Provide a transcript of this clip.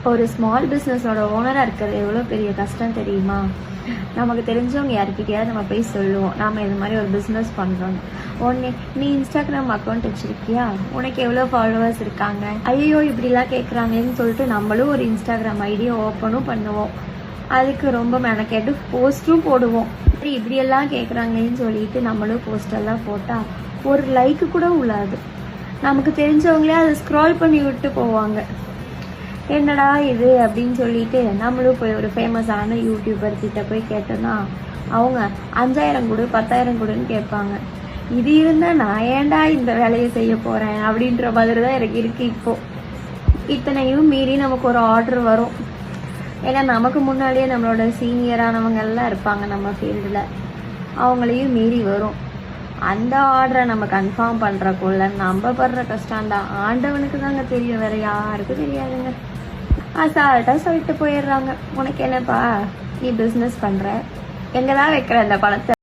ஒரு ஸ்மால் பிஸ்னஸோட ஓனராக இருக்கிறது எவ்வளோ பெரிய கஷ்டம் தெரியுமா? நமக்கு தெரிஞ்சவங்க யாருக்கிட்டையாவது நம்ம போய் சொல்லுவோம், நாம் இது மாதிரி ஒரு பிஸ்னஸ் பண்ணுறோம். உடனே நீ இன்ஸ்டாகிராம் அக்கௌண்ட் வச்சுருக்கியா, உனக்கு எவ்வளோ ஃபாலோவர்ஸ் இருக்காங்க, ஐயோ இப்படிலாம் கேட்குறாங்களேன்னு சொல்லிட்டு நம்மளும் ஒரு இன்ஸ்டாகிராம் ஐடியை ஓப்பனும் பண்ணுவோம். அதுக்கு ரொம்ப மெனக்கேட்டு போஸ்ட்டும் போடுவோம். சரி இப்படியெல்லாம் கேட்குறாங்களேன்னு சொல்லிட்டு நம்மளும் போஸ்டெல்லாம் போட்டால் ஒரு லைக்கு கூட உள்ளாது. நமக்கு தெரிஞ்சவங்களே அதை ஸ்க்ரால் பண்ணி விட்டு போவாங்க. என்னடா இது அப்படின்னு சொல்லிட்டு நம்மளும் போய் ஒரு ஃபேமஸான யூடியூபர் கிட்ட போய் கேட்டோன்னா அவங்க 5000 கொடு 10,000 கொடுன்னு கேட்பாங்க. இது இருந்தால் நான் ஏன்டா இந்த வேலையை செய்ய போகிறேன் அப்படின்ற மாதிரி தான் எனக்கு இருக்குது. இப்போது இத்தனையும் மீறி நமக்கு ஒரு ஆர்டர் வரும். ஏன்னா நமக்கு முன்னாடியே நம்மளோட சீனியரானவங்கெல்லாம் இருப்பாங்க நம்ம ஃபீல்டில், அவங்களையும் மீறி வரும். அந்த ஆர்டரை நம்ம கன்ஃபார்ம் பண்ணுறக்குள்ள நம்ம படுற கஷ்டம்தான் ஆண்டவனுக்கு தாங்க தெரியும், வேறு யாருக்கும் தெரியாதுங்க. அசால்ட்டாக சொல்லிட்டு போயிடுறாங்க, உனக்கு என்னப்பா நீ பிஸ்னஸ் பண்ணுற, எங்கே தான் வைக்கிற அந்த பணத்தை